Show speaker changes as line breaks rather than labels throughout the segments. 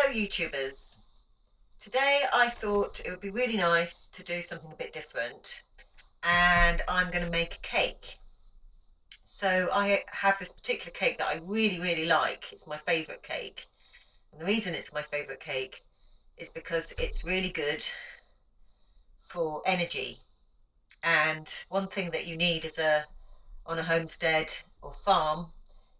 Hello YouTubers. Today I thought it would be really nice to do something a bit different, and I'm going to make a cake. So I have this particular cake that I really like. It's my favourite cake, and the reason it's my favourite cake is because it's really good for energy. And one thing that you need on a homestead or farm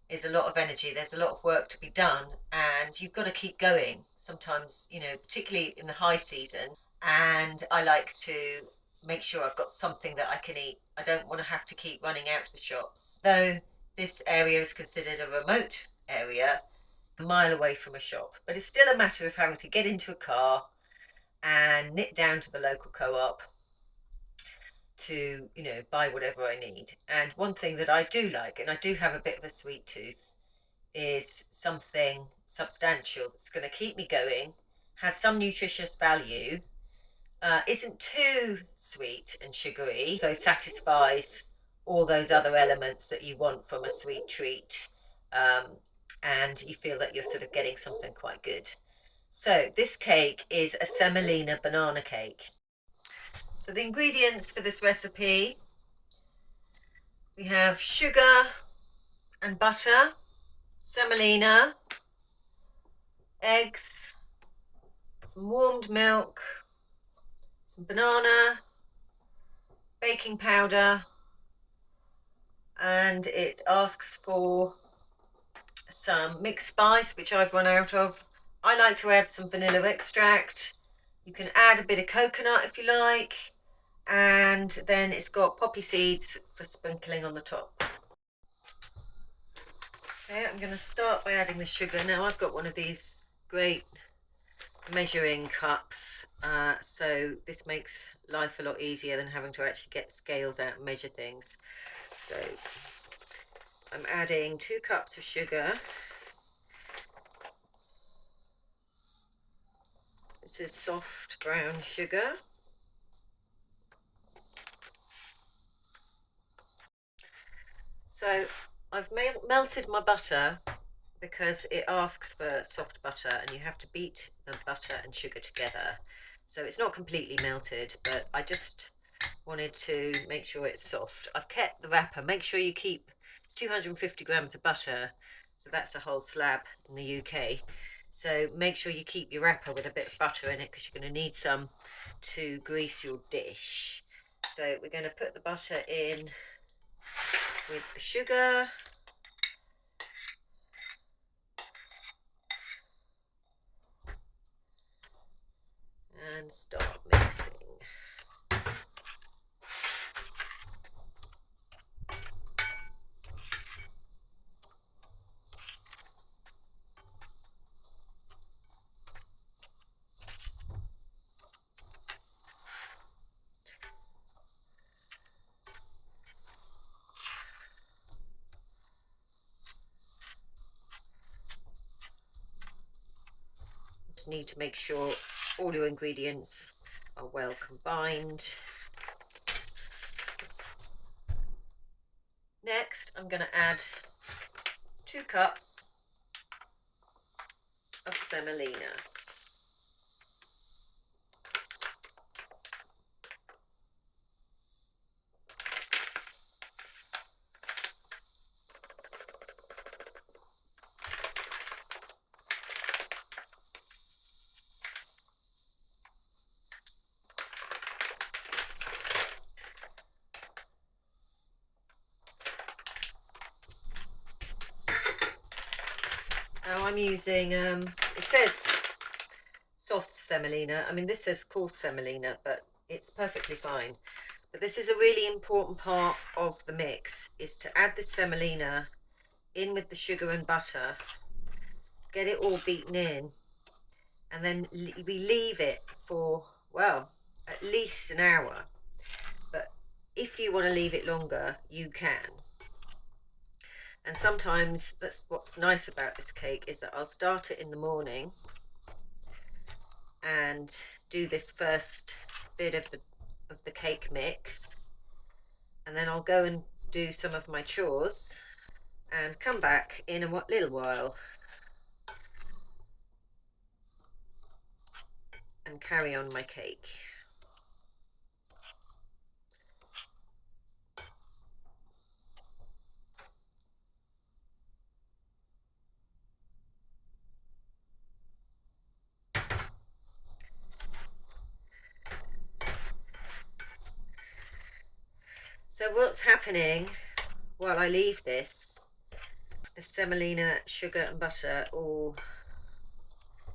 is a lot of energy. There's a lot of work to be done, and you've got to keep going sometimes, particularly in the high season. And I like to make sure I've got something that I can eat. I don't want to have to keep running out to the shops. Though this area is considered a remote area, a mile away from a shop, but it's still a matter of having to get into a car and nip down to the local co-op to buy whatever I need. And one thing that I do like, and I do have a bit of a sweet tooth, is something substantial that's going to keep me going, has some nutritious value, isn't too sweet and sugary, so satisfies all those other elements that you want from a sweet treat, and you feel that you're sort of getting something quite good. So this cake is a semolina banana cake. So the ingredients for this recipe, we have sugar and butter, semolina, eggs, some warmed milk, some banana, baking powder, and it asks for some mixed spice, which I've run out of. I like to add some vanilla extract. You can add a bit of coconut if you like, and then it's got poppy seeds for sprinkling on the top. Okay, I'm going to start by adding the sugar. Now I've got one of these great measuring cups, so this makes life a lot easier than having to actually get scales out and measure things. So I'm adding 2 cups of sugar. This is soft brown sugar. So I've melted my butter because it asks for soft butter, and you have to beat the butter and sugar together. So it's not completely melted, but I just wanted to make sure it's soft. I've kept the wrapper. Make sure you keep, it's 250 grams of butter, so that's a whole slab in the UK. So make sure you keep your wrapper with a bit of butter in it, because you're going to need some to grease your dish. So we're going to put the butter in with the sugar. And start mixing. Just need to make sure all your ingredients are well combined. Next, I'm going to add 2 cups of semolina. Now I'm using, it says soft semolina. I mean, this says coarse semolina, but it's perfectly fine. But this is a really important part of the mix, is to add the semolina in with the sugar and butter, get it all beaten in, and then we leave it for, well, at least an hour. But if you want to leave it longer, you can. And sometimes that's what's nice about this cake, is that I'll start it in the morning and do this first bit of the cake mix, and then I'll go and do some of my chores and come back in a little while. and carry on my cake. So what's happening while I leave this, the semolina, sugar and butter all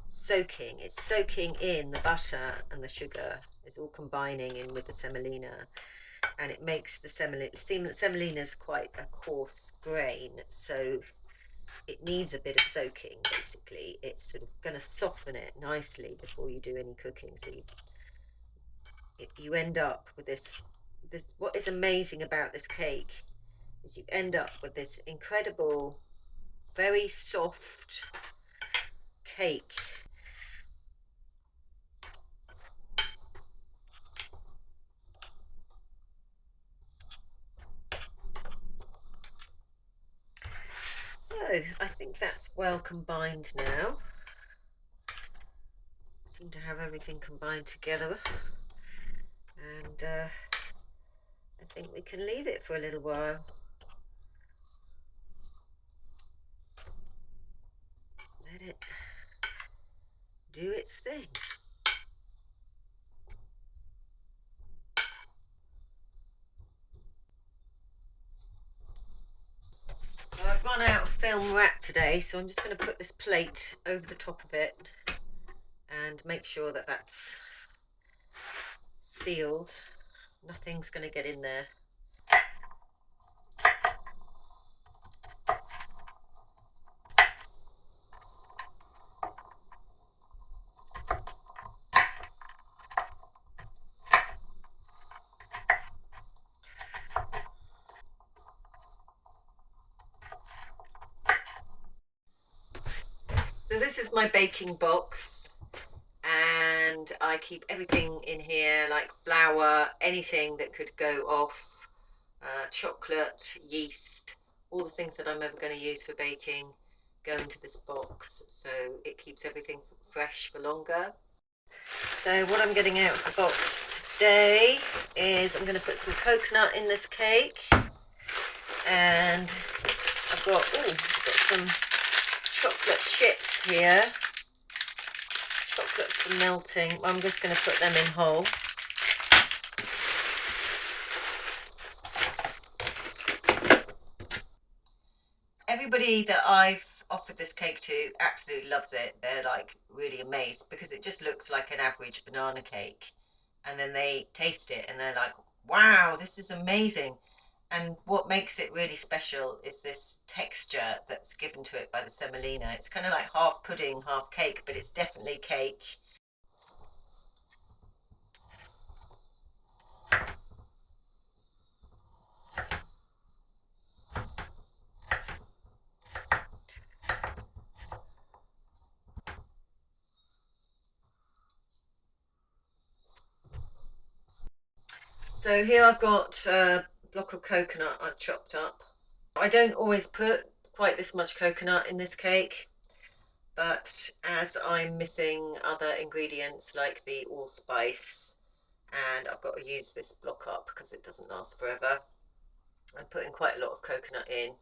soaking. It's soaking in the butter, and the sugar is all combining in with the semolina, and it makes the semolina is quite a coarse grain, so it needs a bit of soaking. Basically, it's sort of going to soften it nicely before you do any cooking, so you end up with this. What is amazing about this cake is you end up with this incredible, very soft cake. So I think that's well combined now. Seem to have everything combined together, and I think we can leave it for a little while. Let it do its thing. So I've run out of film wrap today, so I'm just going to put this plate over the top of it and make sure that that's sealed. Nothing's going to get in there. So this is my baking box, and I keep everything in here, like flour, anything that could go off, chocolate, yeast, all the things that I'm ever going to use for baking go into this box, so it keeps everything fresh for longer. So what I'm getting out of the box today is I'm going to put some coconut in this cake, and I've got some chocolate chips here. Chocolate for melting. I'm just going to put them in whole. Everybody that I've offered this cake to absolutely loves it. They're like really amazed because it just looks like an average banana cake, and then they taste it and they're like, wow, this is amazing. And what makes it really special is this texture that's given to it by the semolina. It's kind of like half pudding, half cake, but it's definitely cake. So here I've got a block of coconut I've chopped up. I don't always put quite this much coconut in this cake, but as I'm missing other ingredients like the allspice, and I've got to use this block up because it doesn't last forever, I'm putting quite a lot of coconut in.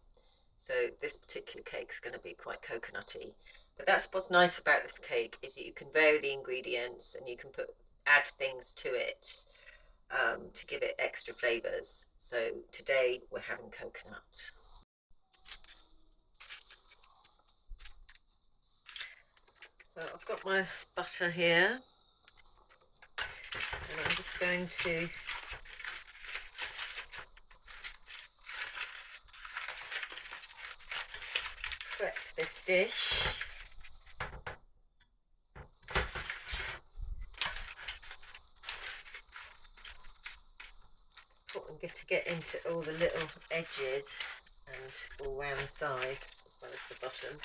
So this particular cake is going to be quite coconutty. But that's what's nice about this cake, is that you can vary the ingredients and you can add things to it to give it extra flavours. So today we're having coconut. So I've got my butter here, and I'm just going to prep this dish. To get into all the little edges and all around the sides as well as the bottom.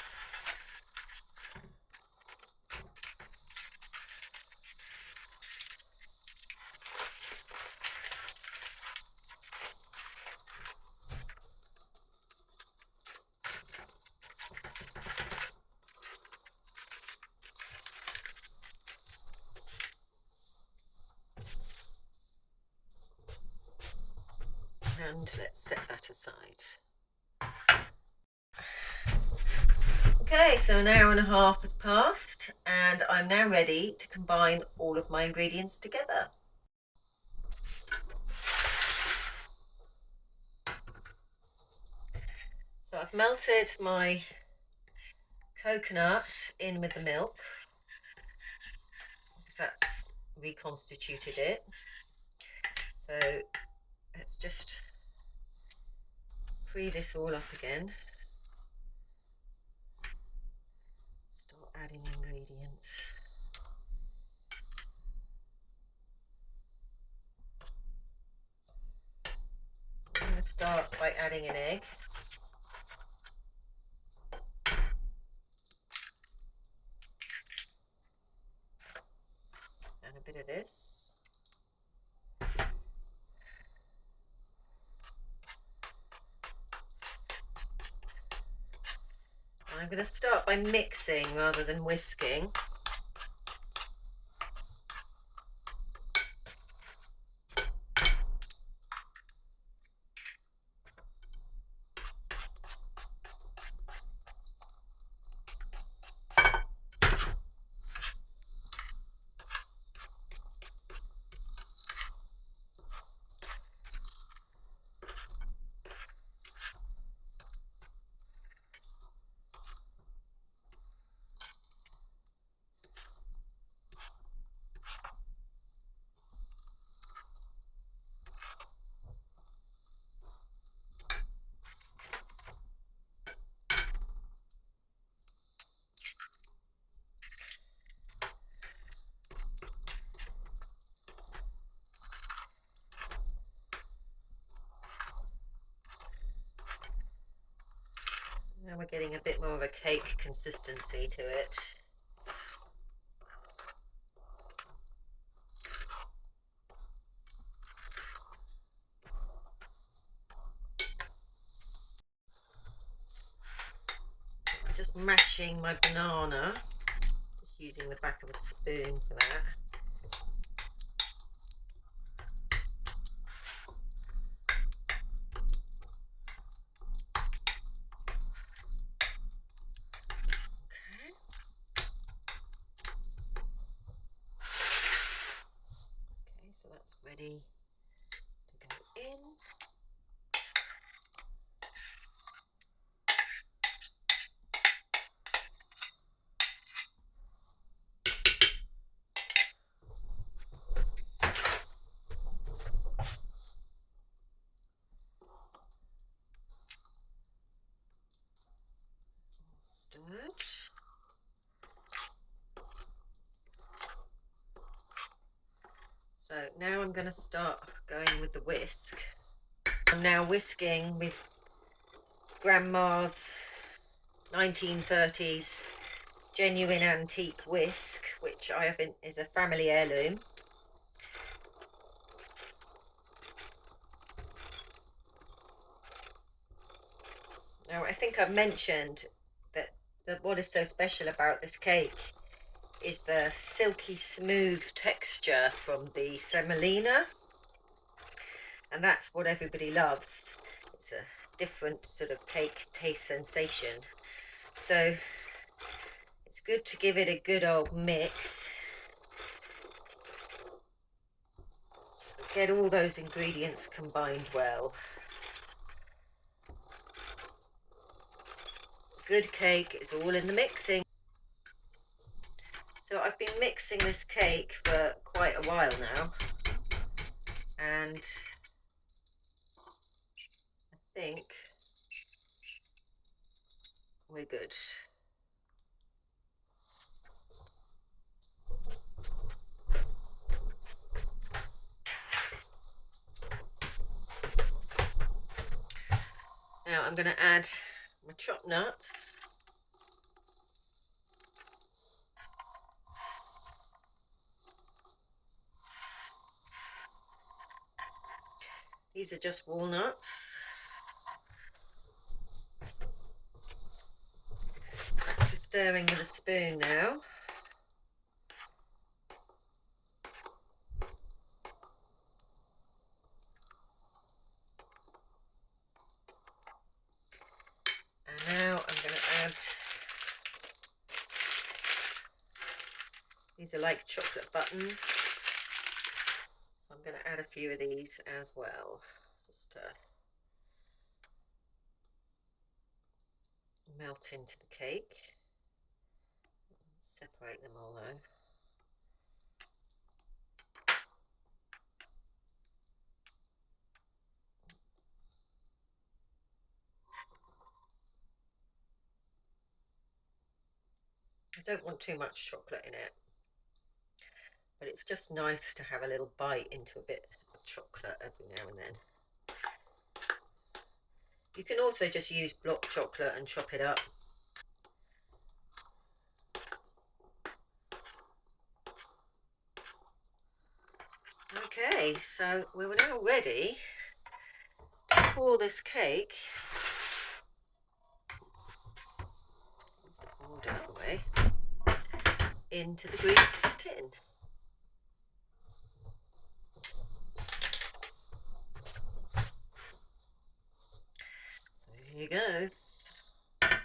and let's set that aside. Okay, so an hour and a half has passed and I'm now ready to combine all of my ingredients together. So I've melted my coconut in with the milk because that's reconstituted it. So let's just free this all up again. Start adding ingredients. I'm going to start by adding an egg. And a bit of this. I'm going to start by mixing rather than whisking. Now we're getting a bit more of a cake consistency to it. I'm just mashing my banana, just using the back of a spoon for that. So that's ready to go in. Stirred. So now I'm going to start going with the whisk. I'm now whisking with Grandma's 1930s genuine antique whisk, which I think is a family heirloom. Now I think I've mentioned that what is so special about this cake is the silky smooth texture from the semolina, and that's what everybody loves. It's a different sort of cake taste sensation, so it's good to give it a good old mix, get all those ingredients combined well. Good cake is all in the mixing. So I've been mixing this cake for quite a while now, and I think we're good. Now I'm going to add my chopped nuts. These are just walnuts. Back to stirring with a spoon now. These are like chocolate buttons. So I'm going to add a few of these as well. Just melt into the cake. Separate them all though. I don't want too much chocolate in it, but it's just nice to have a little bite into a bit of chocolate every now and then. You can also just use block chocolate and chop it up. Okay, so we're now ready to pour this cake. Let's pour it out of the way. Into the greased tin. So here goes. I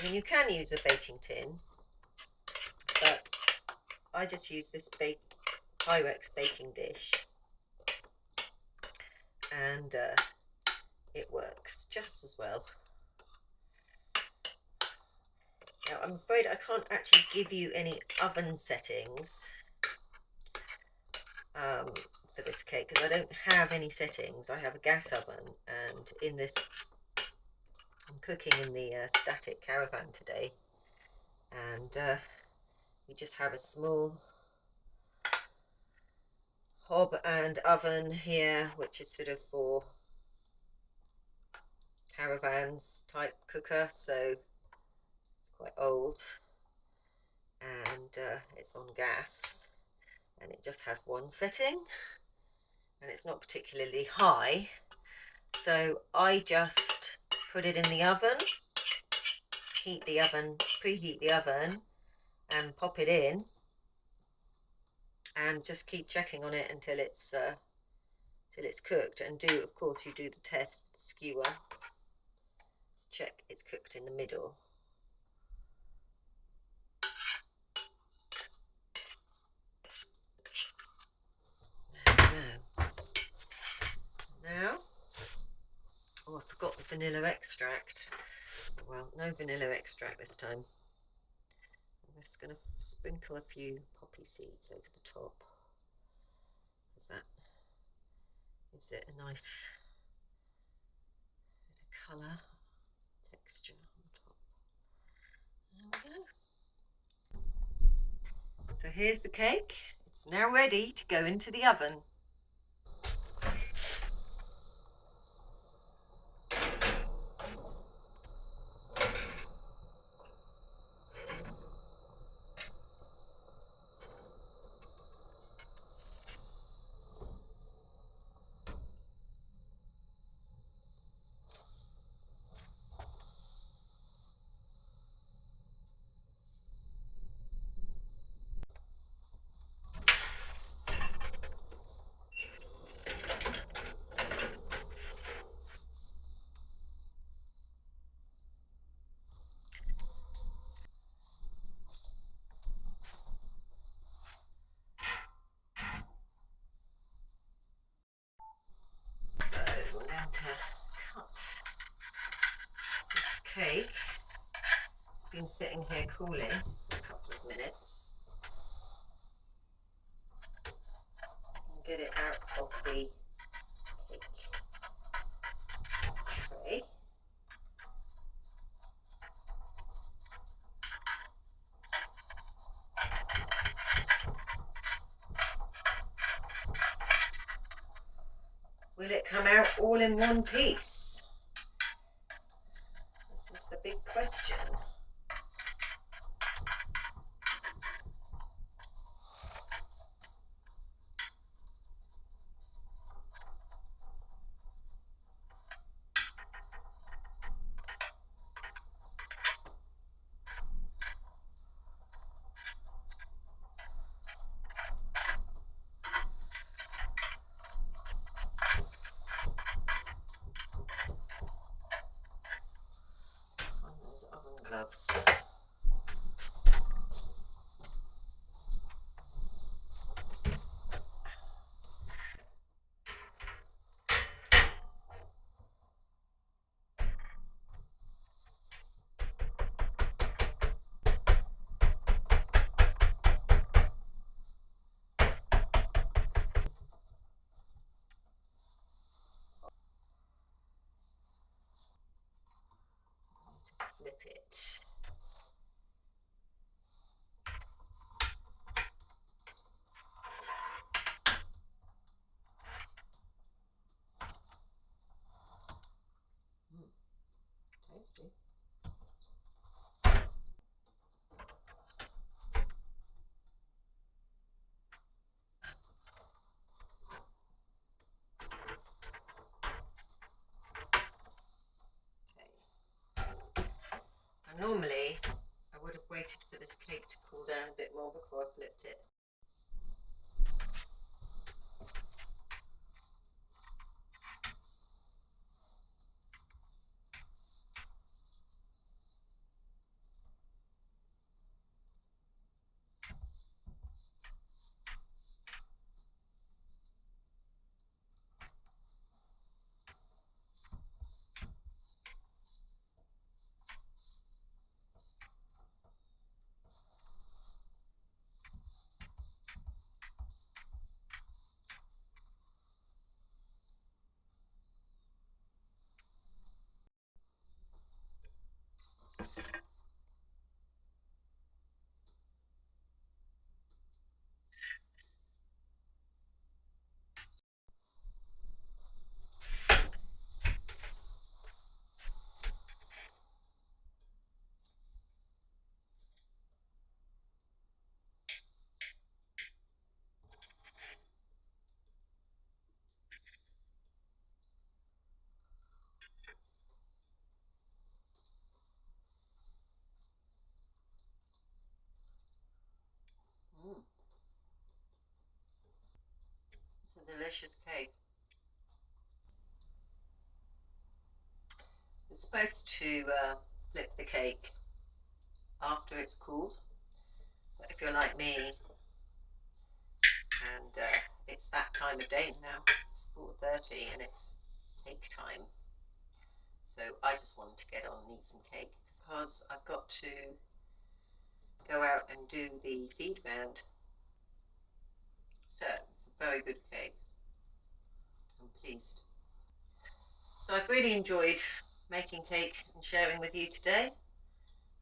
mean, you can use a baking tin, but I just use this Pyrex baking dish, and it works just as well. Now, I'm afraid I can't actually give you any oven settings for this cake because I don't have any settings. I have a gas oven, and in this, I'm cooking in the static caravan today, and we just have a small hob and oven here, which is sort of for caravans type cooker, so it's quite old, and it's on gas, and it just has one setting, and it's not particularly high, so I just put it in the oven, preheat the oven, and pop it in, and just keep checking on it until it's cooked. And of course you do the test skewer to check it's cooked in the middle. Now, oh, I forgot the vanilla extract. Well, no vanilla extract this time. I'm just going to sprinkle a few poppy seeds over the top, because that gives it a nice bit of colour, texture on top. There we go. So here's the cake. It's now ready to go into the oven. So we're going to cut this cake. It's been sitting here cooling for a couple of minutes. And get it out of the cake tray. Will it come out all in one piece? This is the big question. Find those oven gloves. Flip it. Tasty. And normally I would have waited for this cake to cool down a bit more before I flipped it. It's a delicious cake. You're supposed to flip the cake after it's cooled, but if you're like me and it's that time of day now, it's 4:30 and it's cake time, so I just wanted to get on and eat some cake because I've got to go out and do the feed round. So it's a very good cake. I'm pleased. So I've really enjoyed making cake and sharing with you today,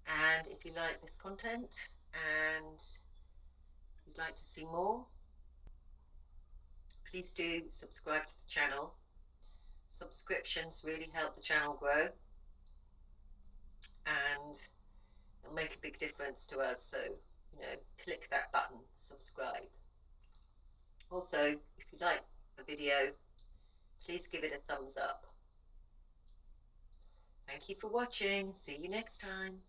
and if you like this content and you'd like to see more, please do subscribe to the channel. Subscriptions really help the channel grow and it'll make a big difference to us, so click that button, subscribe. Also, if you like a video, please give it a thumbs up. Thank you for watching. See you next time.